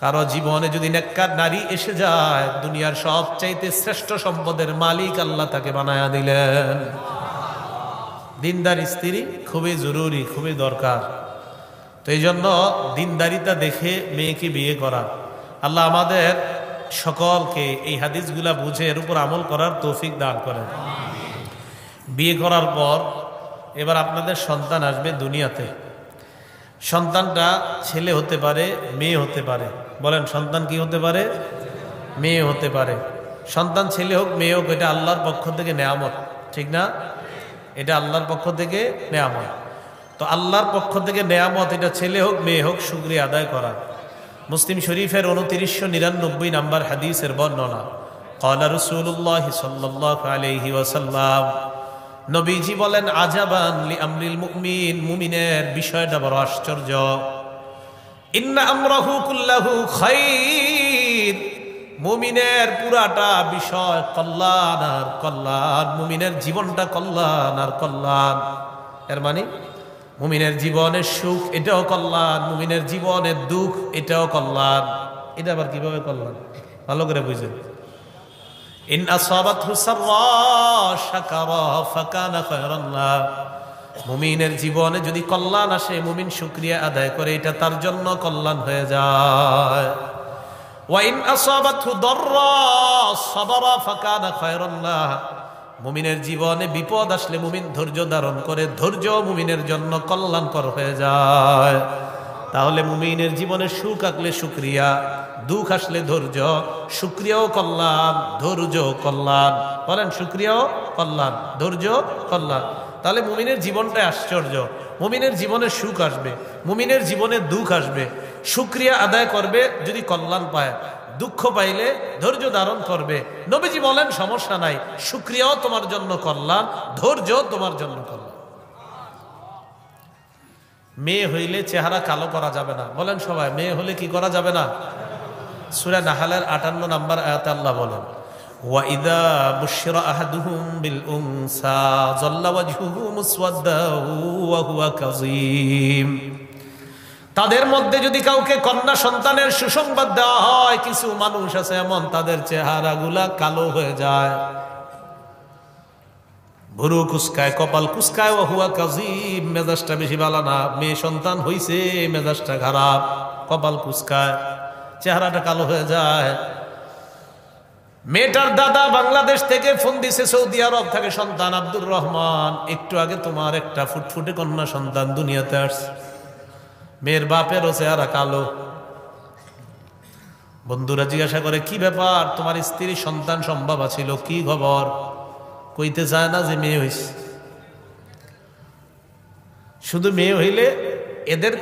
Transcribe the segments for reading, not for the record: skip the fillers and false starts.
কারো জীবনে যদি নেককার নারী এসে যায়, দুনিয়ার সবচাইতে শ্রেষ্ঠ সম্পদের মালিক আল্লাহ তাকে বানায়া দিলেন। দিনদার স্ত্রী খুবই জরুরি, খুবই দরকার। তো এই জন্য দিনদারিতা দেখে মেয়েকে বিয়ে করা। আল্লাহ আমাদের সকলকে এই হাদিসগুলা বুঝে এর উপর আমল করার তৌফিক দান করেন। বিয়ে করার পর এবার আপনাদের সন্তান আসবে দুনিয়াতে। সন্তানটা ছেলে হতে পারে, মেয়ে হতে পারে। বলেন, সন্তান কি হতে পারে? মেয়ে হতে পারে। সন্তান ছেলে হোক মেয়ে হোক, এটা আল্লাহর পক্ষ থেকে নেয়ামত, ঠিক না? এটা আল্লাহর পক্ষ থেকে নেয়ামত। তো আল্লাহর পক্ষ থেকে নেয়ামত, এটা ছেলে হোক মেয়ে হোক, শুকরিয়া আদায় করা। মুসলিম শরীফের 2999 নম্বর হাদিসের বর্ণনা। ক্বালা রাসূলুল্লাহ সাল্লাল্লাহু আলাইহি ওয়াসাল্লাম, নবীজি বলেন, আজাবান লি আমরিল মুমিন, মুমিনের বিষয়টা বড় আশ্চর্য। ইন্না আমরাহু কুল্লাহু খাইর, মুমিনের পুরাটা বিষয় কল্যাণ আর কল্যাণ। মুমিনের জীবনটা কল্যাণ আর কল্যাণ। এর মানে মুমিনের জীবনের সুখ এটাও কল্যাণ, মুমিনের জীবনের দুঃখ এটাও কল্যাণ। এটা আবার কিভাবে কল্যাণ? ভালো করে বুঝেন। ইন আসাবাতহু সাররা শাকারা ফাকানা খায়রান লাহ, মুমিনের জীবনে যদি কল্যাণ আসে, মুমিন শুকরিয়া আদায় করে, এটা তার জন্য কল্যাণ হয়ে যায়। ওয়া ইন আসাবাতহু দাররা সাবারা ফাকানা খায়রান লাহ, মুমিনের জীবনে বিপদ আসলে মুমিন ধৈর্য ধারণ করে, ধৈর্য মুমিনের জন্য কল্যাণকর হয়ে যায়। তাহলে মুমিনের জীবনে সুখ আসলে শুকরিয়া, দুঃখ আসলে ধৈর্য। শুকরিয়াও কল্যাণ, ধৈর্য কল্যাণ। বলেন, শুকরিয়াও কল্যাণ, ধৈর্য কল্যাণ। তাহলে মুমিনের জীবনটাই আশ্চর্য। মুমিনের জীবনে সুখ আসবে, মুমিনের জীবনে দুঃখ আসবে। শুকরিয়া আদায় করবে যদি কল্যাণ পায়, দুঃখ পাইলে ধৈর্য ধারণ করবে। নবীজি বলেন, সমস্যা নাই, শুকরিয়াও তোমার জন্য কল্যাণ, ধৈর্য তোমার জন্য কল্যাণ। মেয়ে হইলে চেহারা কালো করা যাবে না। বলেন সবাই, মেয়ে হলে কি করা যাবে না? সূরা নাহলের 58 নম্বর আয়াতে আল্লাহ বলেন, ওয়া ইযা বুশিরা আহাদুহুম বিল উনসা যাল্লা ওয়াজহুহু মুসওয়াদ্দান ওয়া হুয়া কাযীম। তাদের মধ্যে যদি কাউকে কন্যা সন্তানের সুসংবাদ দেওয়া হয়, কিছু মানুষ আছে এমন, তাদের চেহারাগুলা কালো হয়ে যায়, ভুরু কুসকায়, কপাল কুসকায়, ওয়া হুয়া কাযীম, মেজাজটা বেশি ভালো না। মেয়ে সন্তান হইছে, মেজাজটা খারাপ, কপাল কুসকায়, চেহারাটা কালো হয়ে যায়। মেয়েটার দাদা বাংলাদেশ থেকে ফোন দিছে, সৌদি আরব থেকে সন্তান আব্দুর রহমান, একটু আগে তোমার একটা ফুটফুটে কন্যা সন্তান দুনিয়াতে আসছে। মেয়ের বাপেরও চেহারা কালো। বন্ধুরা জিজ্ঞাসা করে, কি ব্যাপার, তোমার স্ত্রী সন্তান সম্ভব ছিল, কি খবর? কইতে চায় না যে মেয়ে হইছে। শুধু মেয়ে হইলে এদের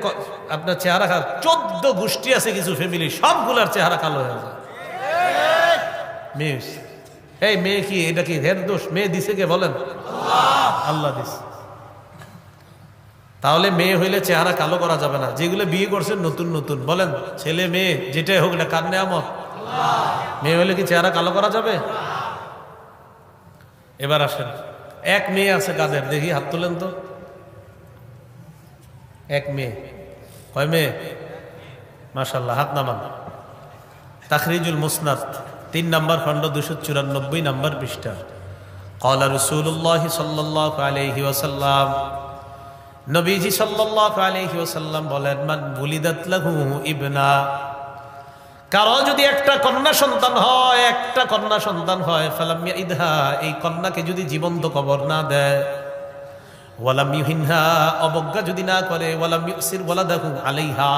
আপনার চেহারা খারাপ। 14 গোষ্ঠী আছে কিছু ফ্যামিলি, সবগুলার চেহারা কালো হয়ে যায়। মেয়ে হইছে, এই মেয়ে কি, এটা কি হের দোষ? মেয়ে দিছে কে বলেন? আল্লাহ দিছে। তাহলে মেয়ে হইলে চেহারা কালো করা যাবে না। যেগুলো বিয়ে করছেন নতুন নতুন, বলেন ছেলে মেয়ে যেটাই হোক, এটা কার নেয়ামত? মেয়ে হইলে কি চেহারা কালো করা যাবে? এবার আসেন, এক মেয়ে আছে কাদের, দেখি হাত তোলেন তো। এক মেয়ে, কয় মেয়ে? মাশাআল্লাহ, হাত নামান। তাখরিজুল মুসনাদ 3 নম্বর খণ্ড 294 নম্বর পৃষ্ঠা। ক্বালা রাসূলুল্লাহ সাল্লাল্লাহু আলাইহি ওয়াসাল্লাম, নবীজি সাল্লাল্লাহু আলাইহি ওয়াসাল্লাম বলেন, মান বুলিদাত লাহু ইবনা, কারো যদি একটা কন্যা সন্তান হয়, একটা কন্যা সন্তান হয়, ফালাম ইয়াইদহা, এই কন্যাকে যদি জীবন্ত কবর না দেয়, ওয়ালাম ইউহিনহা, অবজ্ঞা যদি না করে, ওয়ালাম ইউসির ওয়ালাদাহু আলাইহা,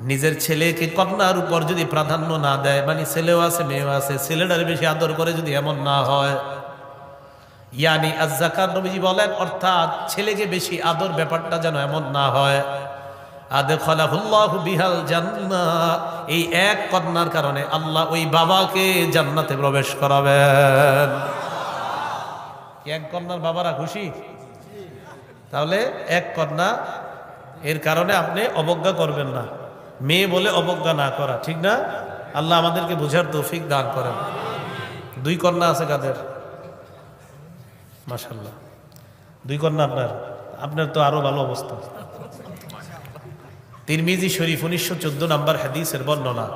নিজের ছেলেকে কন্যার উপর যদি প্রাধান্য না দেয়, মানে ছেলেও আছে মেয়েও আছে, ছেলেটার বেশি আদর করে যদি এমন না হয়, ইয়ানি আয-যাকার, নবীজি বলেন, অর্থাৎ ছেলেকে বেশি আদর ব্যাপারটা যেন এমন না হয়, আদখালাহুল্লাহু বিহাল জান্নাহ, এই এক কন্যার কারণে আল্লাহ ওই বাবাকে জান্নাতে প্রবেশ করাবেন। এক কন্যার বাবারা খুশি? তাহলে এক কন্যা, এর কারণে আপনি অবজ্ঞা করবেন না। মেয়ে বলে অবজ্ঞা না করা, ঠিক না? আল্লাহ আমাদেরকে বুঝার তৌফিক দান করেন। 2 কন্যা আছে কাদের? মাশাআল্লাহ, 2 কন্যা। আপনার তো আরো ভালো অবস্থা। তিরমিজি শরীফ 1914 নম্বর হাদিসের বর্ণনা।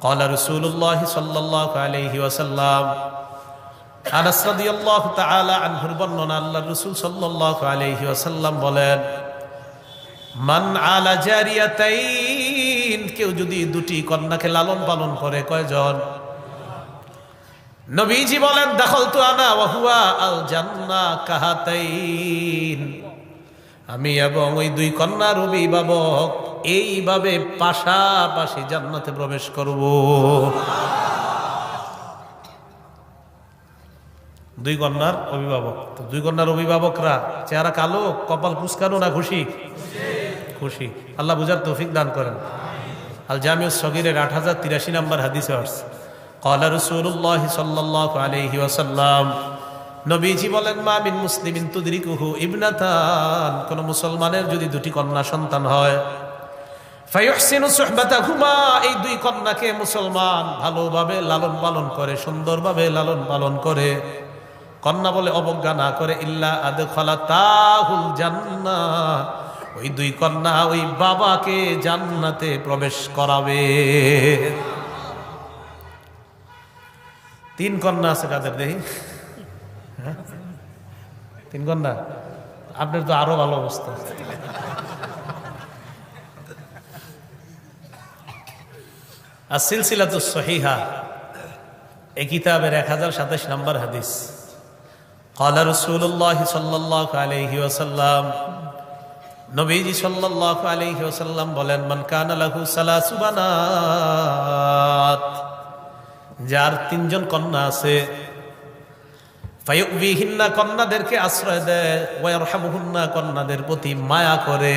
ক্বালা রাসূলুল্লাহ সাল্লাল্লাহু আলাইহি ওয়াসাল্লাম, আনাস রাদিয়াল্লাহু তাআলা আনহুর বর্ণনা, আল্লাহর রাসূল সাল্লাল্লাহু আলাইহি ওয়াসাল্লাম বলেন, মান আলা জারিয়াতাইন, কেউ যদি দুটি কন্যাকে লালন পালন করে, কয়জন? নবীজি বলেন, দাখালতু আনা ওয়া হুয়া আল জান্নাহ কাহাতাইন, আমি এবং ওই দুই কন্যার অভিভাবক এইভাবে পাশাপাশি জান্নাতে প্রবেশ করব। দুই কন্যার অভিভাবক, তো দুই কন্যার অভিভাবকরা চেহারা কালো, কপাল কুচকানো না খুশি? খুশি। আল্লাহ বুঝার তৌফিক দান করেন। আল জামিউস সগীরের 8083 নম্বর হাদিসে আসছে, ক্বালা রাসূলুল্লাহ সাল্লাল্লাহু আলাইহি ওয়াসাল্লাম, নবীজি বলেন, মা মিন মুসলিমিন তুদরিকুহু ইবনাতান, কোন মুসলমানের যদি দুটি কন্যা সন্তান হয়, ফায়ুহসিনু সুহবাতাহুমা, এই দুই কন্যাকে মুসলমান ভালোভাবে লালন পালন করে, সুন্দরভাবে লালন পালন করে, কন্যা বলে অবজ্ঞা না করে, ইল্লা আদখালাতাহুল জান্নাহ, ওই দুই কন্যা ওই বাবাকে জান্নাতে প্রবেশ করাবে। তিন কন্যা আছে কাদের দেখি? হ্যাঁ, তিন কন্যা। আপনার তো আরো ভালো অবস্থা। সিলসিলাতুস সহিহা এই কিতাবের 1027 নম্বর হাদিস, ক্বালা রাসূলুল্লাহ সাল্লাল্লাহু আলাইহি ওয়াসাল্লাম, নবীজি সাল্লাল্লাহু আলাইহি ওয়াসাল্লাম বলেন, মান কানা লাহু সালাসু বানাত, যার তিনজন কন্যা আছে, ফায়ুবিহিন্না, কন্যাদেরকে আশ্রয় দেয়, ওয়া ইয়ারহামুহুন্না, কন্যাদের প্রতি মায়া করে,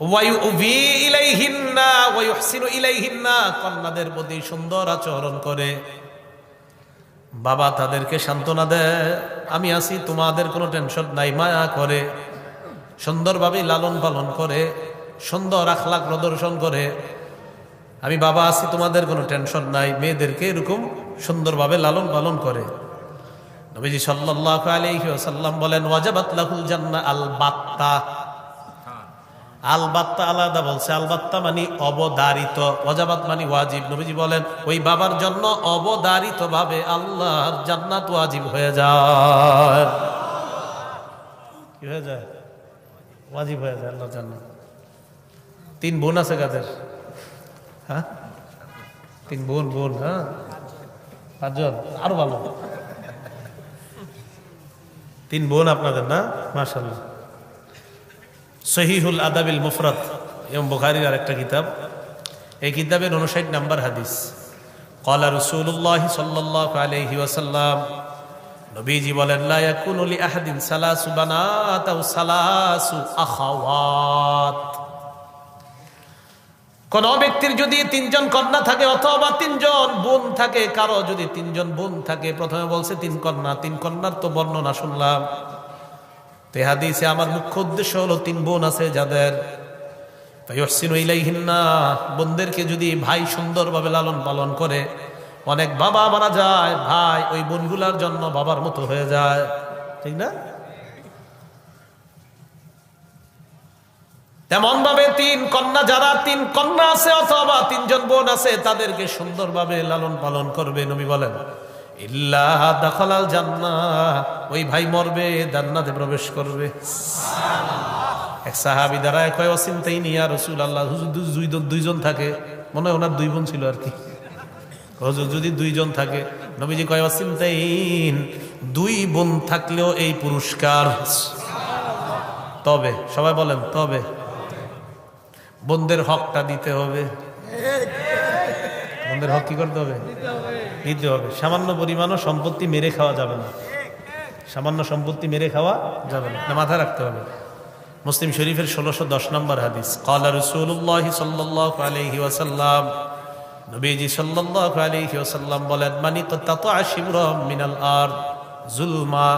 ওয়া ইউবি ইলাইহিন্না ওয়া ইউহসিনু ইলাইহিন্না, কন্যাদের প্রতি সুন্দর আচরণ করে, বাবা তাদেরকে সান্ত্বনা দেয়, আমি আছি, তোমাদের কোনো টেনশন নাই, মায়া করে, সুন্দরভাবে লালন পালন করে, সুন্দর আখলাক প্রদর্শন করে, আমি বাবা আছি, তোমাদের কোনো টেনশন নাই, মেয়েদেরকে এরকম সুন্দরভাবে লালন পালন করে। নবীজি সাল্লাল্লাহু আলাইহি ওয়াসাল্লাম বলেন, ওয়াজাবাত লাহুল জান্নাহ আল বাত্তা, আল বাত্তা আলাদা বলছে, আল বাত্তা মানে অবধারিত, ওয়াজাবাত মানে ওয়াজিব। নবীজি বলেন, ওই বাবার জন্য অবধারিত ভাবে আল্লাহর জান্নাত ওয়াজিব হয়ে যায়। কি হয়ে যায়? ওয়াজিব হয়ে যায় আল্লাহর জান্নাত। তিন বোন আছে কাদের? হ্যাঁ, তিন বোন। হ্যাঁ, পাঁচজন, আরো ভালো। তিন বোন আপনাদের না? মাশাআল্লাহ। সহিহুল আদাবিল মুফরাদ ইমাম বুখারীর আরেকটা কিতাব, এই কিতাবের 59 নম্বর হাদিস, ক্বালা রাসূলুল্লাহ সাল্লাল্লাহু আলাইহি ওয়াসাল্লাম, নবীজি বলেন, লা ইয়াকুনু লি আহাদিন সালাসু বানাত আও সালাসু আখাওয়াত, কোন ব্যক্তির যদি তিনজন কন্যা থাকে অথবা তিনজন বোন থাকে, কারো যদি তিনজন বোন থাকে, প্রথমে বলছে তিন কন্যা, তিন কন্যার তো বর্ণনা শুনলাম, তে হাদিসে আমার মুখ্য উদ্দেশ্য হলো তিন বোন আছে যাদের, ফায়ুহসিনু ইলাইহিন্না, বোনদেরকে যদি ভাই সুন্দরভাবে লালন পালন করে, অনেক বাবা মারা যায়, ভাই ওই বোনগুলার জন্য বাবার মতো হয়ে যায়, ঠিক না? তেমন ভাবে তিন কন্যা, যারা তিন কন্যা আছে অথবা তিনজন বোন আছে, তাদেরকে সুন্দরভাবে লালন পালন করবে। নবী বলেন, ইল্লা দাখালাল জান্নাহ, ওই ভাই মরবে, জান্নাতে প্রবেশ করবে। এক সাহাবী দাঁড়ায় কয়, ওয়াসিনতাইনি ইয়া রাসূলুল্লাহ, হুজুর দুইজন থাকে, মনে হয় ওনার দুই বোন ছিল আর কি, হুজুর যদি দুইজন থাকে, নবীজি কয়, ওয়াসিনতাইন, দুই বোন থাকলেও এই পুরস্কার। তবে সবাই বলেন, তবে বোনদের হকটা দিতে হবে। বোনদের হক কি করতে হবে? দিতে হবে। সামান্য পরিমাণও সম্পত্তি মেরে খাওয়া যাবে না, সামান্য সম্পত্তি মেরে খাওয়া যাবে না, মাথায় রাখতে হবে। মুসলিম শরীফের 1610 নম্বর হাদিস, ক্বালা রাসূলুল্লাহ সাল্লাল্লাহু আলাইহি ওয়াসাল্লাম, নবীজি সাল্লাল্লাহু আলাইহি ওয়াসাল্লাম বলেন, মানি তাতা শিবরাম মিনাল আরদ যুলমা,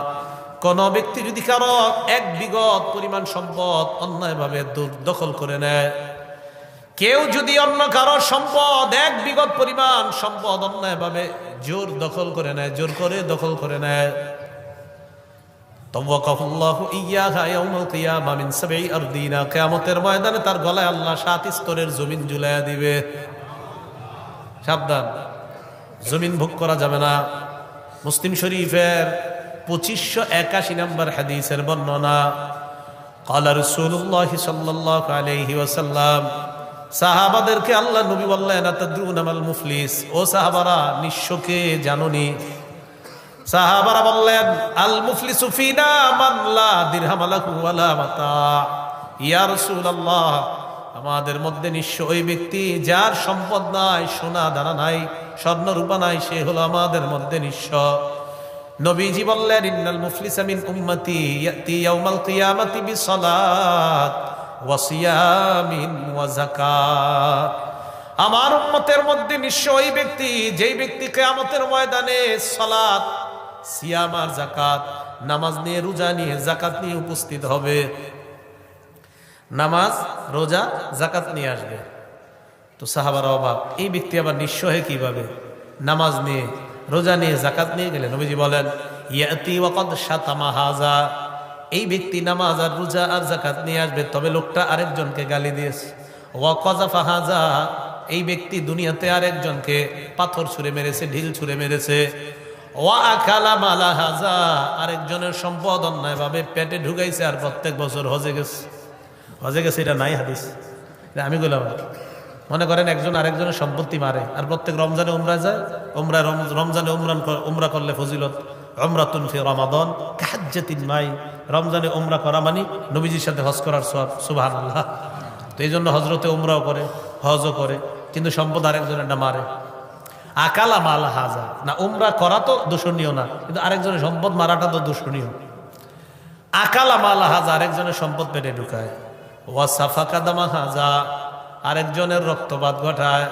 কোন ব্যক্তি যদি কারো এক বিঘত পরিমাণ সম্পদ অন্যায়ভাবে দখল করে নেয়, কেউ যদি অন্য কারো সম্পদ এক বিঘত পরিমাণ সম্পদ অন্যায়ভাবে জোর দখল করে নেয়, জোর করে দখল করে নেয়, তাওয়াক্কাহুল্লাহু ইয়্যাহা ইয়াউমাল কিয়ামা মিন সাবঈ আরদিনা, কিয়ামতের ময়দানে তার গলায় আল্লাহ 7 স্তরের জমিন ঝুলাইয়া দিবে। সাবধান, জমিন ভোগ করা যাবে না। মুসলিম শরীফের 2581 নম্বর হাদিসের বর্ণনা। ক্বালা রাসূলুল্লাহ সাল্লাল্লাহু আলাইহি ওয়াসাল্লাম, সাহাবাদেরকে আল্লাহ নবী বললেন, আতাদরুনা মাল মুফলিস, ও সাহাবারা নিঃস্বকে জানোনি? সাহাবারা বললেন, আল মুফলিসু ফিনা মান লা দিরহাম লাহু ওয়ালা মাতা। ইয়া রাসূলুল্লাহ, আমাদের মধ্যে নিঃস্ব ওই ব্যক্তি যার সম্পদ নাই, সোনা দানা নাই, স্বর্ণ রূপা নাই, সে হলো আমাদের মধ্যে নিঃস্ব। নবীজি বললেন, ইন্নাল মুফলিসা মিন উম্মতি ইয়াতি ইয়াউমাল কিয়ামাতি বিসসালাত ওয়া সিয়ামিন ওয়া যাকাত। আমার উম্মতের মধ্যে নিঃস্ব ওই ব্যক্তি যেই ব্যক্তি কিয়ামতের ময়দানে সালাত, সিয়াম আর যাকাত, নামাজ নিয়ে, রোজা নিয়ে, যাকাত নিয়ে উপস্থিত হবে। নামাজ, রোজা, যাকাত নিয়ে আসবে। তো সাহাবারা অবাক, এই ব্যক্তি আবার নিঃস্ব হয়ে কিভাবে নামাজ নিয়ে, রোজা নিয়ে, যাকাত নিয়ে গেলেন? নবীজি বলেন, ইয়াতি ওয়া ক্বাদ শাতামা হাযা, এই ব্যক্তি নামাজ আর রোজা আর যাকাত নিয়ে আসবে, তবে লোকটা আরেকজনকে গালি দিয়েছে। ওয়া কাযাফা হাযা, এই ব্যক্তি দুনিয়াতে আরেকজনকে পাথর ছুঁড়ে মেরেছে, ঢিল ছুঁড়ে মেরেছে। ওয়া আকালা মালা হাযা, আরেকজনের সম্পদ অন্যায়ভাবে পেটে ঢুকাইছে আর প্রত্যেক বছর হজে গেছে। হজে গেছে, এটা নাই হাদিস, এটা আমি বললাম। মনে করেন একজন আরেকজনের সম্পত্তি মারে আর প্রত্যেক রমজানে উমরা যায়, রমজানে উমরা করলে ফজিলত। উমরাতুন ফি রমাদান কাহাজ্জাতিন মাই, রমজানে উমরা করা মানে নবীজির সাথে হজ করার সওয়াব। সুবহানাল্লাহ। তো এই জন্য হজরতে উমরাও করে, হজও করে, কিন্তু সম্পদ আরেকজনের না মারে। আকালা মালা হাজা, না উমরা করা তো দূষণীয় না, কিন্তু আরেকজনের সম্পদ মারাটা তো দূষণীয়। আকালা মালা হাজা, আরেকজনের সম্পদ পেটে ঢুকায়। ওয়া সাফাকা দামা হাজা, আরেকজনের রক্তপাত ঘটায়,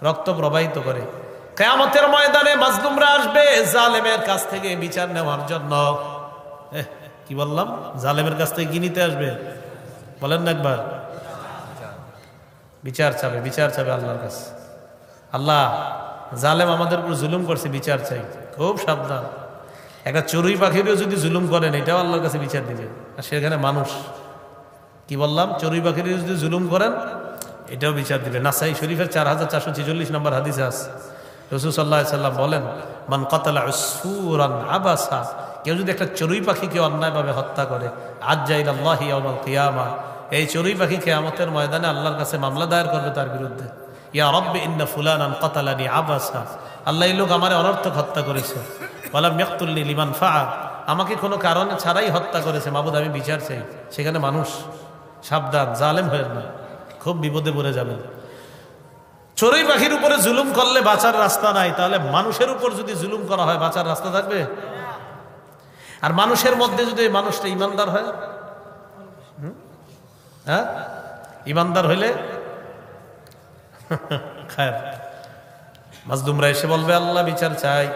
রক্ত প্রবাহিত করে। কিয়ামতের ময়দানে মাজলুমরা আসবে জালেমের কাছ থেকে বিচার নেওয়ার জন্য। কি বললাম? জালেমের কাছ থেকে কি নিতে আসবে? বলেন না একবার। বিচার চাবে, বিচার চাবে আল্লাহর কাছে। আল্লাহ, জালেম আমাদের উপর জুলুম করছে, বিচার চাই। খুব সাবধান, একটা চড়ুই পাখিরও যদি জুলুম করেন, এটাও আল্লাহর কাছে বিচার দিবে। আর সেখানে মানুষ, কি বললাম, চড়ুই পাখিরও যদি জুলুম করেন, এটাও বিচার দিবে। নাসাই শরীফের 4446 নম্বর হাদিসে আছে, রাসূল সাল্লাল্লাহু আলাইহি সাল্লাম বলেন, মান কাতালা উসফুরান আবাসা, কেউ যদি একটা চড়ুই পাখিকে অন্যায়ভাবে হত্যা করে, আজ্জা ইলাল্লাহি ইয়াউমাল কিয়ামা, এই চড়ুই পাখি কিয়ামতের ময়দানে আল্লাহর কাছে মামলা দায়ের করবে তার বিরুদ্ধে। ইয়া রব্বি ইন্না ফুলানান কাতালানি আবাসা, আল্লাহ, এই লোক আমার অনর্থক হত্যা করেছে। ওয়ালাম ইয়াকতুলনি লিমান ফাআ, আমাকে কোনো কারণে ছাড়াই হত্যা করেছে, মাবুদ আমি বিচার চাই। সেখানে মানুষ। সাবধান, জালেম হয়েন না, খুব বিপদে পড়ে যাবেন। চড়ুই পাখির উপরে জুলুম করলে বাঁচার রাস্তা নাই, তাহলে মানুষের উপর যদি জুলুম করা হয় বাঁচার রাস্তা থাকবে? আর মানুষের মধ্যে যদি মানুষটা ইমানদার হয়, হ্যাঁ, ইমানদার হইলে খায়ের। মাজলুমরা এসে বলবে, আল্লাহ বিচার চাই।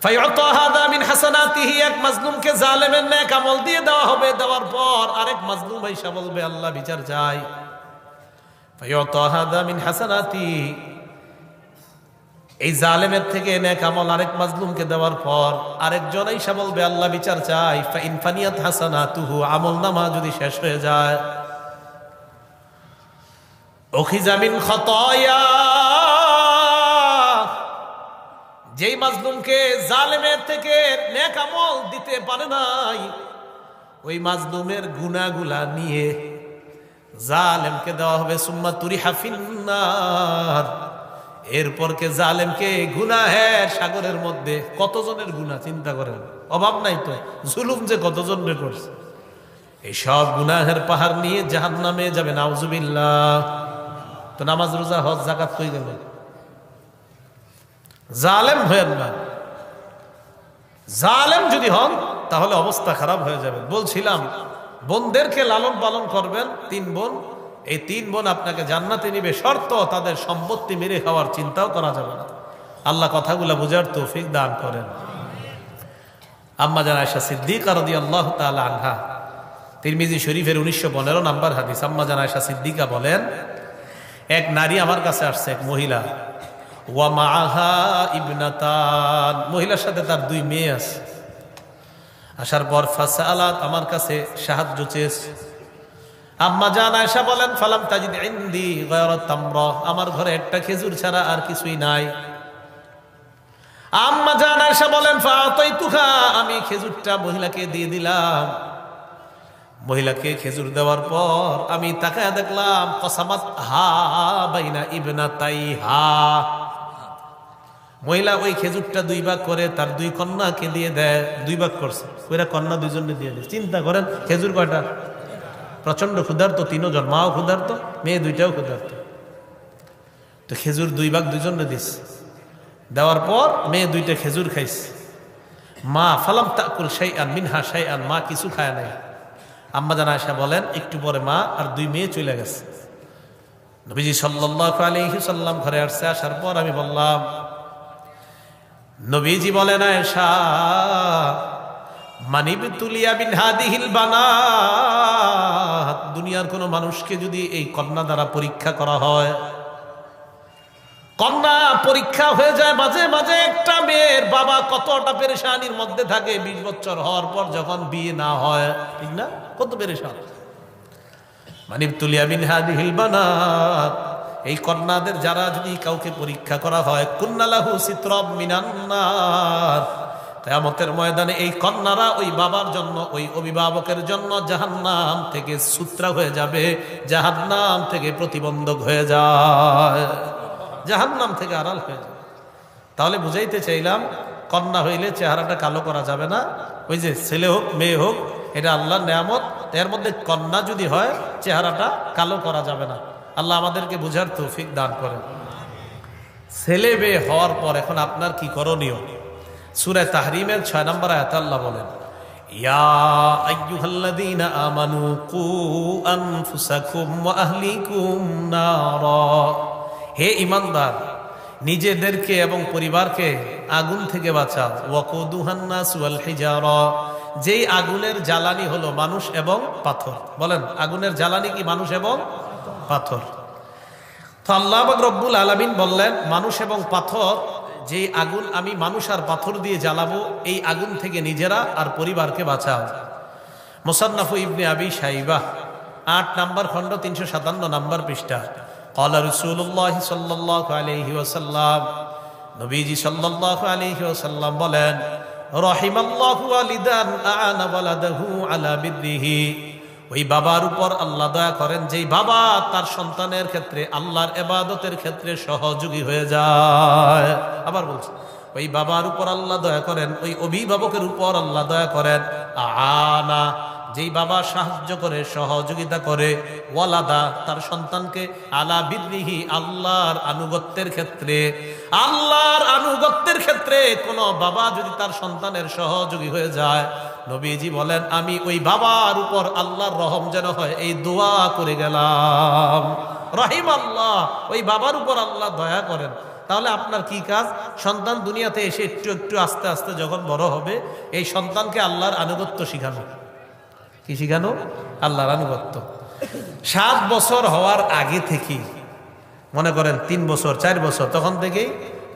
ফায়ুতা হাদা মিন হাসানাতিহি, এক মাজলুমকে জালেমের নেক আমল দিয়ে দেওয়া হবে। দেওয়ার পর আরেক মাজলুম এসে বলবে, আল্লাহ বিচার চাই। ফায়ুতা হাদা মিন হাসানাতিহি, এই জালেমের থেকে নেক আমল আরেক মাজলুমকে দেওয়ার পর আরেকজন এসে বলবে, আল্লাহ বিচার চাই। ফাইন ফানিয়াত হাসানাতুহু, আমলনামা যদি শেষ হয়ে যায়, উখিযা মিন খাতায়া, যেই মাজলুমকে জালেমের থেকে নেক আমল দিতে পারে নাই, ওই মাজলুমের গুনাহগুলা নিয়ে জালেমকে দেওয়া হবে। সুম্মা তুরিহা ফিন্নার, এরপর কে জালেমকে গুনাহের সাগরের মধ্যে, কতজনের গুনাহ চিন্তা করেন, অভাব নাই তো, জুলুম যে কতজনের করছে, এই সব গুনাহের পাহাড় নিয়ে জাহান্নামে যাবে। নাউজুবিল্লাহ। তো নামাজ, রোজা, হজ, যাকাত কই গেল? জালেম হয়েন না। জালেম যদি হন তাহলে অবস্থা খারাপ হয়ে যাবে। বলছিলাম, বোনদেরকে লালন পালন করবেন, 3 বোন, এই 3 বোন আপনাকে জান্নাতে নিবে, শর্ত তাদের সম্পত্তি মেরে খাওয়ার চিন্তাও করা যাবে না। আল্লাহ কথাগুলো বুঝার তৌফিক দান করেন। আম্মা জান আয়েশা সিদ্দিকা রাদিয়াল্লাহু তাআলা আনহা, তিরমিজি শরীফের 1915 নম্বর হাদিস। আম্মা জান আয়েশা সিদ্দিকা বলেন, এক নারী আমার কাছে আসছে, এক মহিলা, ওয়া মাআহা ইবনাতান, মহিলার সাথে তার 2 মেয়ে আছে। আসার পর ফাসালাত, আমার কাছে সাহায্য চেয়েছে। আম্মা জান আয়েশা বলেন ফালাম তাজিদ ইনদি গায়রা তামরা, আমার ঘরে একটা খেজুর ছাড়া আর কিছুই নাই। আম্মা জান আয়েশা বলেন ফাআতাইতুহা, আমি খেজুরটা মহিলাকে দিয়ে দিলাম। মহিলাকে খেজুর দেওয়ার পর আমি তাকায় দেখলাম কসামাত হা বাইনা ইবনাতাইহা, মহিলা ওই খেজুরটা দুই ভাগ করে তার দুই কন্যাকে দিয়ে দেয়। দুই ভাগ করছে, ওইরা কন্যা দুইজনকে দিয়ে দেয়। চিন্তা করেন খেজুর কয়টা, প্রচন্ড ক্ষুধার্ত, তিনজন, মাও ক্ষুধার্ত, মেয়ে দুইটাও ক্ষুধার্ত। তো খেজুর দুই ভাগ দুইজনে দিস, দেওয়ার পর মেয়ে দুইটা খেজুর খাইছে। মা ফালাম তাকুল শাইআন মিনহা শাইআন, মা কিছু খায় নাই। আম্মা জান আয়েশা বলেন একটু পরে মা আর দুই মেয়ে চলে গেছে। নবীজি সাল্লাল্লাহু আলাইহি সাল্লাম ঘরে আসছে। আসার পর আমি বললাম, নবীজি বলেন আয়েশা মানিবতুলিয়া বিন হাদিহিল বানাত, দুনিয়ার কোন মানুষকে যদি এই কন্যা দ্বারা পরীক্ষা করা হয়, কন্যা পরীক্ষা হয়ে যায়, মাঝে মাঝে একটা মেয়ের বাবা কতটা পেরেশানির মধ্যে থাকে 20 বছর হওয়ার পর যখন বিয়ে না হয়, ঠিক না, কত পেরেশান। মানিবতুলিয়া বিন হাদিহিল বানাত, এই কন্যাদের যারা যদি কাউকে পরীক্ষা করা হয়, কুন্নালাহু সিতরাম মিনান নার, কিয়ামতের ময়দানে এই কন্যারা ওই বাবার জন্য, ওই অভিভাবকের জন্য জাহান্নাম থেকে সূত্রা হয়ে যাবে, জাহান্নাম থেকে প্রতিবন্ধক হয়ে যায়, জাহান্নাম থেকে আড়াল হয়ে যাবে। তাহলে বুঝাইতে চাইলাম কন্যা হইলে চেহারাটা কালো করা যাবে না। ওই যে ছেলে হোক মেয়ে হোক, এটা আল্লাহর নেয়ামত, এর মধ্যে কন্যা যদি হয় চেহারাটা কালো করা যাবে না। আল্লাহ আমাদেরকে বুঝার তৌফিক দান করেন। ছেলে মেয়ে হওয়ার পর এখন আপনার কি করণীয়? সূরা তাহরিমের 6 নম্বর আয়াতে আল্লাহ বলেন, ইয়া আইয়ুহাল্লাযীনা আমানু কু আনফুসাকুম ওয়া আহলিকুম নারা, হে ঈমানদার, নিজেদেরকে এবং পরিবারকে আগুন থেকে বাঁচাও। ওয়াকুদুহান নাস ওয়াল হিজারা, যেই আগুনের জ্বালানি হলো মানুষ এবং পাথর। বলেন আগুনের জ্বালানি কি মানুষ এবং পাথর? তো আল্লাহ রব্বুল আলামিন বললেন মানুষ এবং পাথর, যে আগুন আমি মানুষ আর পাথর দিয়ে জ্বালাবো, এই আগুন থেকে নিজেরা আর পরিবারকে বাঁচাও। মুসান্নাফ ইবনে আবি শাইবাহ 8 নম্বর খণ্ড 357 নম্বর পৃষ্ঠা। ক্বালা রাসূলুল্লাহ সাল্লাল্লাহু আলাইহি ওয়াসাল্লাম, নবীজি সাল্লাল্লাহু আলাইহি ওয়াসাল্লাম বলেন, রাহিমাল্লাহু ওয়ালিদান আ'ানা ওয়ালাদাহু আলা বিররিহি, ওই বাবার উপর আল্লাহ দয়া করেন যেই বাবা তার সন্তানের ক্ষেত্রে, আল্লাহর ইবাদতের ক্ষেত্রে সহযোগী হয়ে যায়। আবার বলছি, ওই বাবার উপর আল্লাহ দয়া করেন, ওই অভিভাবকের উপর আল্লাহ দয়া করেন। আনা, যেই বাবা সাহায্য করে, সহযোগিতা করে, ওয়ালাদা, তার সন্তানকে, আলা বিররিহি, আল্লাহর আনুগত্যের ক্ষেত্রে। আল্লাহর আনুগত্যের ক্ষেত্রে কোন বাবা যদি তার সন্তানের সহযোগী হয়ে যায়, নবীজি বলেন আমি ওই বাবার উপর আল্লাহর রহম যেন হয়, এই দোয়া করে গেলাম। রহিম আল্লাহ, ওই বাবার উপর আল্লাহ দয়া করেন। তাহলে আপনার কি কাজ? সন্তান দুনিয়াতে এসে একটু একটু আস্তে আস্তে যখন বড় হবে, এই সন্তানকে আল্লাহর আনুগত্য শিখানো। কি শিখানো? আল্লাহর আনুগত্য। 7 বছর হওয়ার আগে থেকে, মনে করেন 3 বছর 4 বছর, তখন থেকেই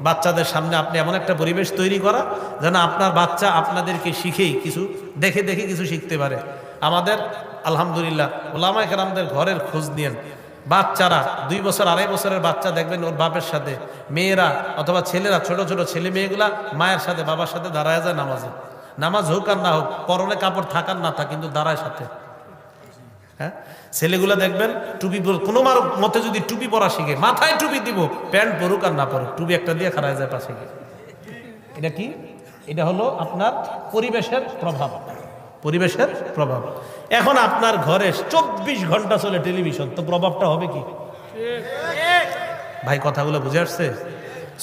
বাচ্চাদের সামনে আপনি এমন একটা পরিবেশ তৈরি করা যেন আপনার বাচ্চা আপনাদেরকে শিখেই কিছু দেখে দেখে কিছু শিখতে পারে। আমাদের আলহামদুলিল্লাহ ওলামায়ে কেরামদের ঘরের খোঁজ নিয়েন, বাচ্চারা 2 বছর 2.5 বছরের বাচ্চা দেখবেন ওর বাপের সাথে, মেয়েরা অথবা ছেলেরা, ছোট ছোট ছেলে মেয়েগুলা মায়ের সাথে বাবার সাথে দাঁড়ায় যায় নামাজে। নামাজ হোক আর না হোক, পরনে কাপড় থাকার না থাক, কিন্তু দাঁড়ায় সাথে। হ্যাঁ, ছেলেগুলা দেখবেন টুপি, কোনো মতে যদি টুপি পরা শিখে, মাথায় টুপি দিব, প্যান্ট পরুক আর না পরুক, টুপি একটা দিয়ে খাড়ায় যায় পাশে গিয়ে। এটা কি? এটা হলো আপনার পরিবেশের প্রভাব, পরিবেশের প্রভাব। এখন আপনার ঘরে 24 ঘন্টা চলে টেলিভিশন, তো প্রভাবটা হবে কি? ভাই কথাগুলো বুঝে আসছে?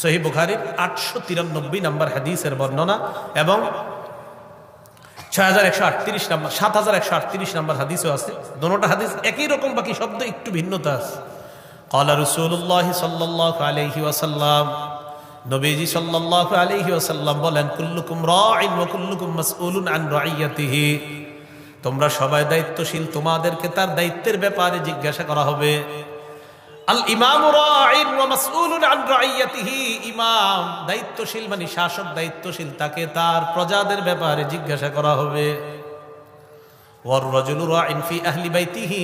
সহিহ বুখারীর 893 নম্বর হাদিসের বর্ণনা এবং 6138 নম্বর 7138 নম্বর হাদিসও আছে। দুটোটা হাদিস একই রকম, বাকি শব্দ একটু ভিন্নতা আছে। ক্বালা রাসূলুল্লাহ সাল্লাল্লাহু আলাইহি ওয়াসাল্লাম, নবীজি সাল্লাল্লাহু আলাইহি ওয়াসাল্লাম বলেন, কুল্লুকুম রাঈন ওয়া কুল্লুকুম মাসউলুন আন রাইয়াতিহি, তোমরা সবাই দায়িত্বশীল, তোমাদেরকে তার দায়িত্বের ব্যাপারে জিজ্ঞাসা করা হবে। আল ইমামু রাঈন ওয়া মাসউলুন আন রাইয়াতিহি, ইমাম দায়িত্বশীল মানে শাসক দায়িত্বশীল, তাকে তার প্রজাদের ব্যাপারে জিজ্ঞাসা করা হবে। ওয়ার রাজুলু রাঈন ফি আহলি বাইতিহি,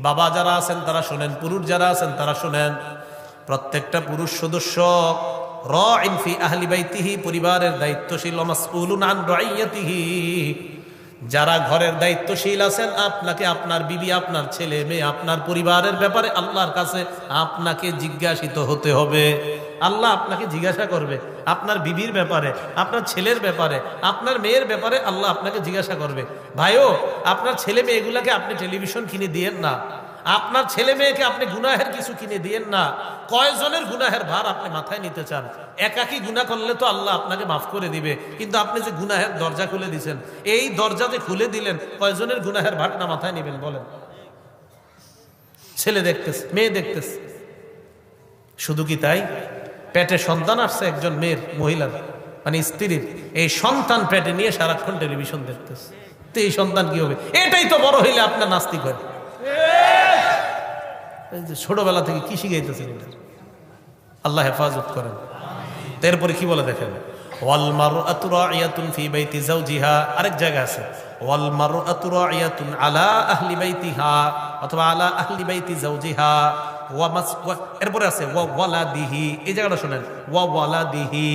বাবা যারা আছেন তারা শুনেন, পুরুষ যারা আছেন তারা শুনেন, প্রত্যেকটা পুরুষ সদস্য রাঈন ফি আহলি বাইতিহি, পরিবারের দায়িত্বশীল, ওয়া মাসউলুন আন রাইয়াতিহি, যারা ঘরের দায়িত্বশীল আছেন, আপনাকে আপনার বিবি, আপনার ছেলে মেয়ে, আপনার পরিবারের ব্যাপারে আল্লাহর কাছে আপনাকে জিজ্ঞাসিত হতে হবে। আল্লাহ আপনাকে জিজ্ঞাসা করবে আপনার বিবির ব্যাপারে, আপনার ছেলের ব্যাপারে, আপনার মেয়ের ব্যাপারে আল্লাহ আপনাকে জিজ্ঞাসা করবে। ভাইও, আপনার ছেলে মেয়েগুলাকে আপনি টেলিভিশন কিনে দিয়েন না, আপনার ছেলে মেয়েকে আপনি গুনাহের কিছু কিনে দিয়েন না। কয়জনের গুনাহের ভার আপনি মাথায় নিতে চান? একাকি গুনাহ করলে তো আল্লাহ আপনাকে মাফ করে দিবে, কিন্তু আপনি যে গুনাহের দরজা খুলে দিয়েছেন, এই দরজা যে খুলে দিলেন, কয়জনের গুনাহের ভার না মাথায় নেবেন বলেন? ছেলে দেখতেছে, মেয়ে দেখতেছে। শুধু কি তাই? পেটে সন্তান আসছে একজন মেয়ের, মহিলার মানে স্ত্রীর, এই সন্তান পেটে নিয়ে সারাক্ষণ টেলিভিশন দেখতেছে। তো এই সন্তান কি হবে? এটাই তো বড় হইলে আপনার নাস্তিক হয়। ছোটবেলা থেকে কি শিখাইতেছেন? আল্লাহ হেফাজত করেন। এরপরে কি বলে দেখেন, ওয়াল মারআতু রাইয়াতুন ফি বাইতি যাওজিহা, আরেক জায়গা আছে ওয়াল মারআতু রাইয়াতুন আলা আহলি বাইতিহা অথবা আলা আহলি বাইতি যাওজিহা, এরপরে আছে ওয়া ওয়ালাদিহি, এই জায়গাটা শুনেন, ওয়া ওয়ালাদিহি,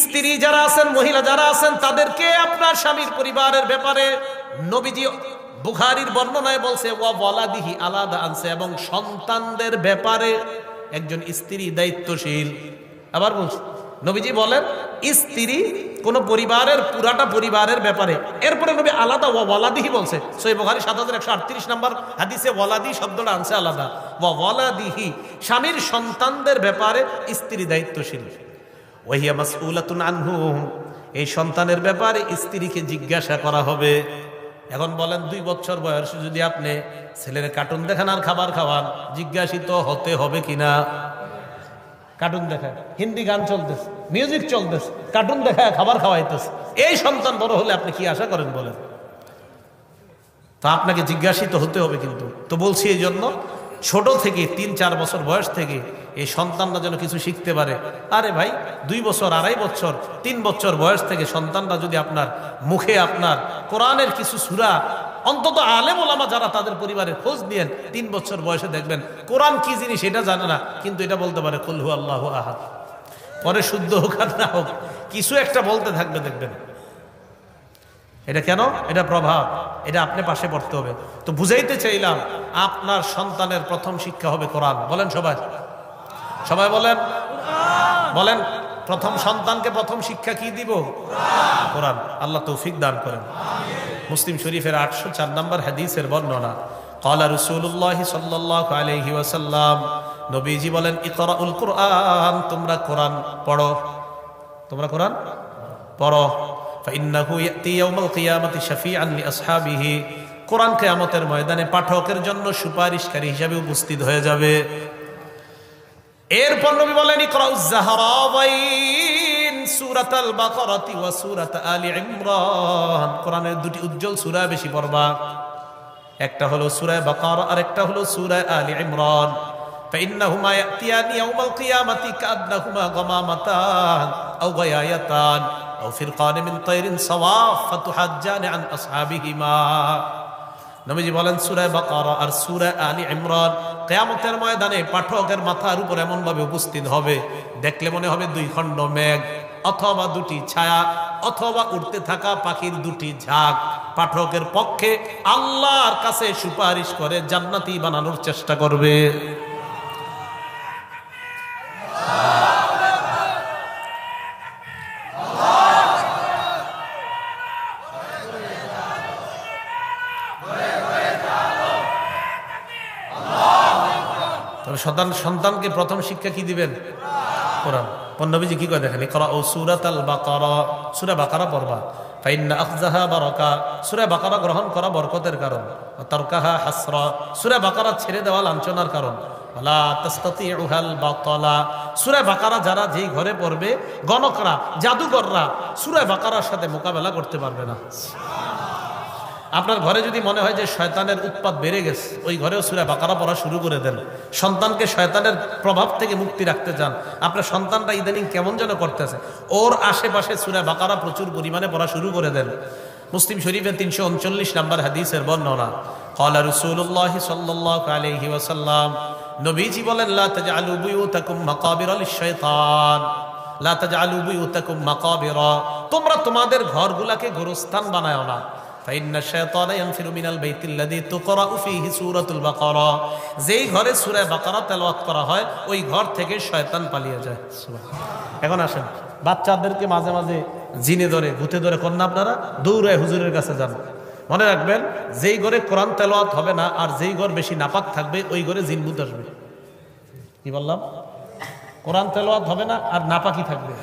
স্ত্রী যারা আছেন, মহিলা যারা আছেন, তাদেরকে আপনার স্বামীর পরিবারের ব্যাপারে নবীজি বুখারীর বর্ণনায় বলছে ওয়া ওয়ালাদিহি আলাদা আনছে, এবং সন্তানদের ব্যাপারে একজন স্ত্রী দায়িত্বশীল। আবার বলছে, নবীজি বলেন স্ত্রী কোন পরিবারের পুরাটা পরিবারের ব্যাপারে, এরপরে নবী আলাদা ওয়া ওয়ালাদিহি বলছে। সহিহ বুখারী 7138 নম্বর হাদিসে ওয়ালাদি শব্দটা আনছে আলাদা, ওয়া ওয়ালাদিহি, স্বামীর সন্তানদের ব্যাপারে স্ত্রী দায়িত্বশীল। ওয়াহিয়া মাসউলাতুন আনহুম, এই সন্তানের ব্যাপারে স্ত্রীকে জিজ্ঞাসা করা হবে। এখন বলেন 2 বছর বয়সে যদি আপনি ছেলের কার্টুন দেখান আর খাবার খাওয়ান, জিজ্ঞাসিত হতে হবে কিনা? কার্টুন দেখায়, হিন্দি গান চলতেছে, মিউজিক চলতেছে, কার্টুন দেখায় খাবার খাওয়াইতেছে, এই সন্তান বড় হলে আপনি কি আশা করেন বলেন? তা আপনাকে জিজ্ঞাসিত হতে হবে কিন্তু। তো বলছি এই জন্য ছোট থেকে 3-4 বছর বয়স থেকে এই সন্তানরা যেন কিছু শিখতে পারে। আরে ভাই, 2 বছর, 2.5 বছর, 3 বছর বয়স থেকে সন্তানরা যদি আপনার মুখে আপনার কোরআনের কিছু সূরা, অন্তত আলেম ওলামা যারা তাদের পরিবারের খোঁজ নিয়েন, 3 বছর বয়সে দেখবেন কোরআন কি জিনিস এটা জানে না, কিন্তু এটা বলতে পারে কুল হু আল্লাহু আহাদ। পরে শুদ্ধ হোক আর না হোক, কিছু একটা বলতে থাকবে দেখবেন। এটা কেন? এটা প্রভাব, এটা আপনি পাশে পড়তে হবে। তো বুঝাইতে চাইলাম, আপনার সন্তানের প্রথম শিক্ষা হবে কোরআন। বলেন সবাই, সবাই বলেন, বলেন প্রথম সন্তানকে প্রথম শিক্ষা কি দিব? কোরআন। আল্লাহ তৌফিক দান করেন। মুসলিম শরীফের 804 নম্বর হাদিসের বর্ণনা, ক্বালা রাসূলুল্লাহ সাল্লাল্লাহু আলাইহি ওয়াসাল্লাম, নবীজি বলেন ইকরাউল কুরআন, তোমরা কোরআন পড়ো, তোমরা কোরআন পড়ো। ফাইন্নাহু ইয়াতি ইয়াউমাল কিয়ামাতি শাফিআন লিআসহাবিহি, কোরআন কিয়ামতের ময়দানে পাঠকের জন্য সুপারিশকারী হিসেবে উপস্থিত হয়ে যাবে। এরপর নবী বলেন ইকরাউজ যাহরাওয়াইন, সূরাতুল বাকারাতি ওয়া সূরাত আলি ইমরান, কোরআনের 2টি উজ্জ্বল সূরা বেশি পড়বা। একটা হলো সূরা বাকারা আর একটা হলো সূরা আলি ইমরান। ফাইন্নাহুমা ইয়াতিয়ানি ইয়াউমাল কিয়ামাতি কাআন্নাহুমা গামামাতান আও গায়ায়াতান আও ফিরকান মিন তায়রিন সাওয়াফ ফাতুহাজ্জানি আন আসহাবিহিমা। নবীজি বলেন সূরা বাকারা আর সূরা আলি ইমরান কিয়ামতের ময়দানে পাঠকের মাথার উপর এমন ভাবে উপস্থিত হবে, দেখলে মনে হবে 2 খণ্ড মেঘ অথবা 2টি ছায়া অথবা উড়তে থাকা পাখির 2টি ঝাঁক পাঠকের পক্ষে আল্লাহর কাছে সুপারিশ করে জান্নাতি বানানোর চেষ্টা করবে। সন্তানকে প্রথম শিক্ষা কি দিবেন? কোরআন। নবীজি কি করে দেখেন, ইকরা ও সূরাতুল বাকারা, সূরা বাকারা পড়বা। ফাইন্না আখযাহা বারাকা, সূরা বাকারা গ্রহণ করা বরকতের কারণ। ওয়া তারকাহা হাসরা, সূরা বাকারা ছেড়ে দেওয়া লাঞ্ছনার কারণ। ওয়ালা তাসতাতিউহাল বাতালা, সূরা বাকারা যারা যেই ঘরে পড়বে, গণকরা, জাদুকররা সূরা বাকারার সাথে মোকাবেলা করতে পারবে না। আপনার ঘরে যদি মনে হয় যে শয়তানের উৎপাত বেড়ে গেছে, ওই ঘরেও সূরা বাকারা পড়া শুরু করে দেন। সন্তানকে শয়তানের প্রভাব থেকে মুক্তি রাখতে চান, আপনার সন্তানটা ইদানিং কেমন যেন করতেছে, ওর আশেপাশে সূরা বাকারা প্রচুর পরিমাণে পড়া শুরু করে দেন। মুসলিম শরীফের 339 নম্বর হাদিসের বর্ণনা, ক্বালা রাসূলুল্লাহ সাল্লাল্লাহু আলাইহি ওয়াসাল্লাম, নবীজি বলেন, লা তাজআলু বুয়ুতাকুম মাকাবিরা লিশ-শাইতান, লা তাজআলু বুয়ুতাকুম মাকাবিরা, তোমরা তোমাদের ঘরগুলাকে গোরস্থান বানায়ও না। ফাইন্না শাইতানা ইয়ানফিরু মিনাল বাইতিল্লাযী তুকরাউ ফীহি সূরাতুল বাকারা, যেই ঘরে সূরা বাকারা তেলাওয়াত করা হয় ওই ঘর থেকে শয়তান পালিয়ে যায়। সুবহানাল্লাহ। এখন আসেন, বাচ্চাদেরকে মাঝে মাঝে জিনে ধরে, ভূতে ধরে কন্যা, আপনারা দৌড়ায় হুজুরের কাছে যান। মনে রাখবেন, যেই ঘরে কোরআন তেলাওয়াত হবে না আর যেই ঘর বেশি নাপাক থাকবে ওই ঘরে জিন ভূত আসবে। কি বললাম? কোরআন তেলাওয়াত হবে না আর নাপাকি থাকবে।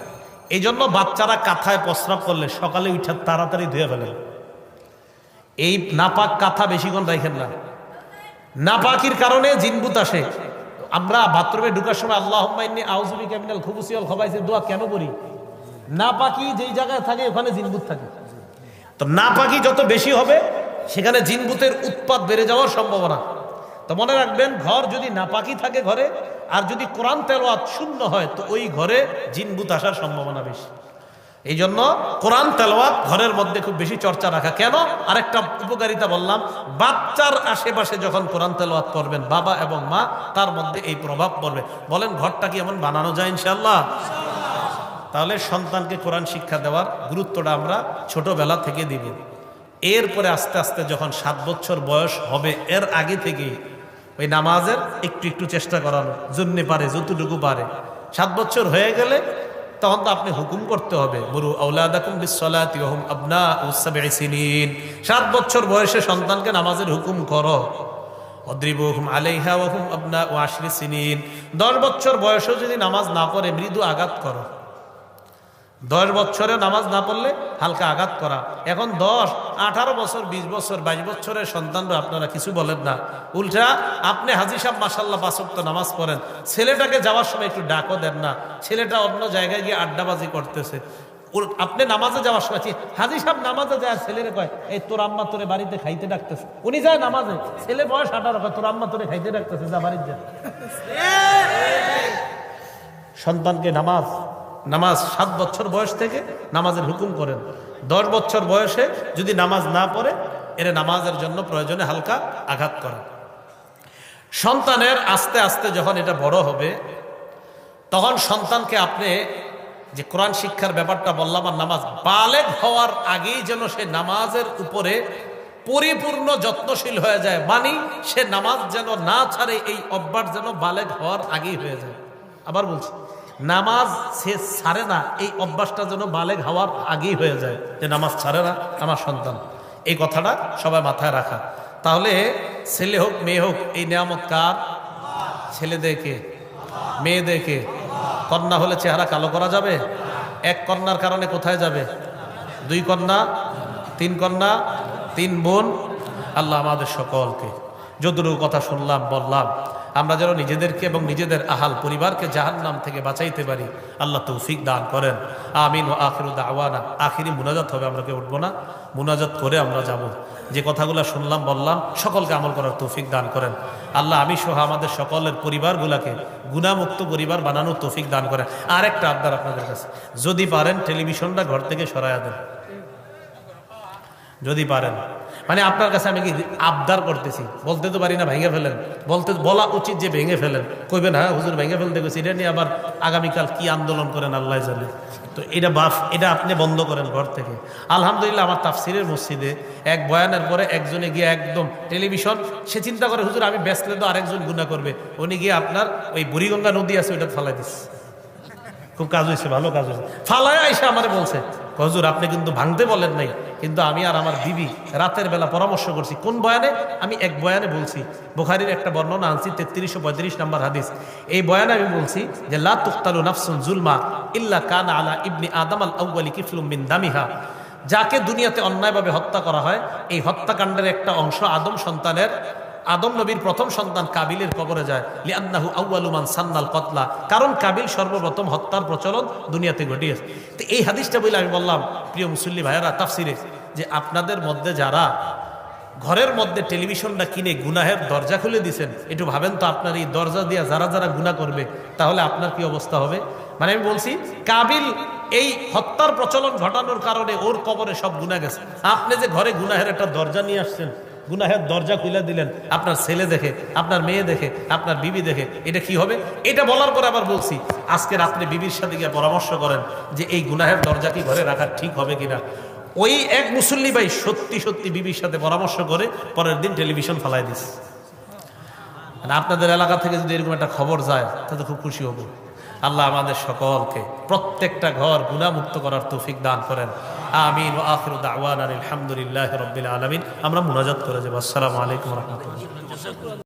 এই জন্য বাচ্চারা কাঁথায় প্রস্রাব করলে সকালে উঠে তাড়াতাড়ি ধুয়ে ফেলে। এই নাপাক কাঁথা বেশিক্ষণ রাখেন না, নাপাকির কারণে জিনভূত আসে। আমরা বাথরুমে ঢুকার সময় আল্লাহুম্মা ইন্নী আউযু বিকা মিনাল খুবুসি ওয়াল খাবাইসের দোয়া কেন করি? নাপাকি যেই জায়গায় থাকে ওখানে জিনভূত থাকে। তো নাপাকি যত বেশি হবে সেখানে জিনভূতের উৎপাত বেড়ে যাওয়ার সম্ভাবনা। তো মনে রাখবেন, ঘর যদি নাপাকি থাকে ঘরে আর যদি কোরআন তেলাওয়াত শূন্য হয় তো ওই ঘরে জিনভূত আসার সম্ভাবনা বেশি। এই জন্য কোরআন তেলাওয়াত ঘরের মধ্যে খুব বেশি চর্চা রাখা। কেন? আরেকটা উপকারিতা বললাম, বাচ্চার আশেপাশে যখন কোরআন তেলাওয়াত করবেন বাবা এবং মা, তার মধ্যে এই প্রভাব পড়বে। বলেন, ঘরটা কি এমন বানানো যায় ইনশাআল্লাহ? তাহলে সন্তানকে কোরআন শিক্ষা দেওয়ার গুরুত্বটা আমরা ছোটবেলা থেকে দিব। এরপরে আস্তে আস্তে যখন 7 বছর বয়স হবে, এর আগে থেকে ওই নামাজের একটু একটু চেষ্টা করানো জন্য পারে, যতটুকু পারে। 7 বছর হয়ে গেলে তখন তো আপনি হুকুম করতে হবে, মুরু আওলাদাকুম বিস-সালাতি ওয়া হুম আবনাউ 7 সিনিন। 7 বছর বয়সে সন্তানকে নামাজের হুকুম করো। অদ্রিবুহুম আলাইহা ওয়া হুম আবনাউ 10 সিনিন। 10 বছর বয়সেও যদি নামাজ না পড়ে মৃদু আঘাত করো। 10 বছরে নামাজ না পড়লে হালকা আঘাত করা। এখন 10, 18 বছর, 20 বছর, 22 বছরের সন্তানরা আপনারা কিছু বলেন না, উল্টা আপনি হাজী সাহেব মাশাআল্লাহ 5 ওয়াক্ত নামাজ পড়েন, ছেলেটাকে যাওয়ার সময় একটু ডাকও দেন না। ছেলেটা অন্য জায়গায় গিয়ে আড্ডাবাজি করতেছে, আপনি নামাজে যাওয়ার সময় হাজী সাহেব নামাজে যায়, ছেলেরে কয়, এই তোর আম্মা তোরে বাড়িতে খাইতে ডাকতেছে। উনি যায় নামাজে, ছেলে বয়স 18, কয় তোর আম্মা তোরে খাইতে ডাকতেছে, যা বাড়িতে যা। সন্তানকে নামাজ 7 বছর বয়স থেকে নামাজের হুকুম করেন। 10 বছর বয়সে যদি নামাজ না পড়ে, এর নামাজের জন্য প্রয়োজনে হালকা আঘাত করা। সন্তানের আস্তে আস্তে যখন এটা বড় হবে, তখন সন্তানকে আপনি যে কোরআন শিক্ষার ব্যাপারটা বললাম, আর নামাজ বালেগ হওয়ার আগেই যেন সে নামাজের উপরে পরিপূর্ণ যত্নশীল হয়ে যায়, মানে সে নামাজ যেন না ছাড়ে, এই অভ্যাস যেন বালেগ হওয়ার আগেই হয়ে যায়। আবার বলছি, নামাজ সে ছাড়ে না, এই অভ্যাসটা যেন বালেগ হওয়ার আগেই হয়ে যায়, যে নামাজ ছাড়ে না আমার সন্তান। এই কথাটা সবাই মাথায় রাখা। তাহলে ছেলে হোক মেয়ে হোক, এই নিয়ামত কার? ছেলে দেখে, মেয়ে দেখে। কন্যা হলে চেহারা কালো করা যাবে? 1 কন্যার কারণে কোথায় যাবে? 2 কন্যা, 3 কন্যা, 3 বোন। আল্লাহ আমাদের সকলকে যতটুকু কথা শুনলাম বললাম, আমরা যেন নিজেদেরকে এবং নিজেদের আহাল পরিবারকে জাহান্নাম থেকে বাঁচাইতে পারি, আল্লাহ তৌফিক দান করেন। আমিন। ওয়া আখিরু দাওয়ানা, আখিরি মুনাজাত হবে, আমরা কেউ উঠবো না, মুনাজাত করে আমরা যাব। যে কথাগুলো শুনলাম বললাম, সকলকে আমল করার তৌফিক দান করেন আল্লাহ। আমি সহ আমাদের সকলের পরিবারগুলোকে গুনাহমুক্ত পরিবার বানানোর তৌফিক দান করেন। আর একটা আবদার আপনাদের কাছে, যদি পারেন টেলিভিশনটা ঘর থেকে সরাইয়া দেন, যদি পারেন। মানে আপনার কাছে আমি কি আবদার করতেছি, বলতে তো পারি না ভেঙে ফেলেন, বলা উচিত যে ভেঙে ফেলেন। কইবেন হ্যাঁ হুজুর ভেঙে ফেলতে গেছি, এটা নিয়ে আবার আগামীকাল কি আন্দোলন করেন আল্লাহ জানে। তো এটা আপনি বন্ধ করেন ঘর থেকে। আলহামদুলিল্লাহ, আমার তাফসিরের মসজিদে এক বয়ানের পরে একজনে গিয়ে একদম টেলিভিশন, সে চিন্তা করে হুজুর আমি বেচলে তো আরেকজন গুনাহ করবে, উনি গিয়ে আপনার ওই বুড়িগঙ্গা নদী আছে ওইটা ফালাই দিচ্ছে। খুব কাজ হয়েছে, ভালো কাজ হয়েছে। ফালায় আইসা আমারে বলছে, হুজুর আপনি কিন্তু ভাঙতে বলেন নাই, কিন্তু আমি আর আমার বিবি রাতের বেলা পরামর্শ করছি। কোন বয়ানে? আমি এক বয়ানে বলছি, বুখারীর একটা বর্ণনা আনছি, 3335 নম্বর হাদিস। এই বয়ানে আমি বলছি যে লা তুকতালু নাফসুন জুলমা ইল্লা কানা আলা ইবনি আদম আল আউয়ালি কিফলুম মিন দামিহা। যাকে দুনিয়াতে অন্যায়ভাবে হত্যা করা হয়, এই হত্যাকাণ্ডের একটা অংশ আদম সন্তানের, আদম নবীর প্রথম সন্তান কাবিলের কবরে যায়। লিআন্নাহু আউয়ালু মান সান্নাল কতলা, কারণ কাবিল সর্বপ্রথম হত্যার প্রচলন দুনিয়াতে ঘটিয়েছে। তো এই হাদিসটা বলে আমি বললাম, প্রিয় মুসল্লি ভাইয়েরা, তাফসিরে যে আপনাদের মধ্যে যারা ঘরের মধ্যে টেলিভিশনটা কিনে গুনাহের দরজা খুলে দিছেন, একটু ভাবেন তো আপনার এই দরজা দিয়ে যারা যারা গুনাহ করবে তাহলে আপনার কি অবস্থা হবে। মানে আমি বলছি কাবিল এই হত্যার প্রচলন ঘটানোর কারণে ওর কবরে সব গুনাহ গেছে। আপনি যে ঘরে গুনাহের একটা দরজা নিয়ে আসছেন, গুনাহের দরজা খুলে দিলেন, আপনার ছেলে দেখে, আপনার মেয়ে দেখে, আপনার বিবি দেখে, এটা কি হবে। এটা বলার পরে আবার বলছি আজকে রাত্রে বিবির সাথে গিয়ে পরামর্শ করেন যে এই গুনাহের দরজা কি ঘরে রাখা ঠিক হবে কিনা। ওই এক মুসল্লি ভাই সত্যি সত্যি বিবির সাথে পরামর্শ করে পরের দিন টেলিভিশন ফালাই দিস। আপনাদের এলাকা থেকে যদি এরকম একটা খবর যায় তাহলে খুব খুশি হব। আল্লাহ আমাদের সকলকে প্রত্যেকটা ঘর গুনাহমুক্ত করার তৌফিক দান করেন। আমিন ওয়া আখিরু দাওয়ানা আলহামদুলিল্লাহি রাব্বিল আলামিন। আমরা মুনাজাত করে যাব। আসসালামু আলাইকুম ওয়া রাহমাতুল্লাহ।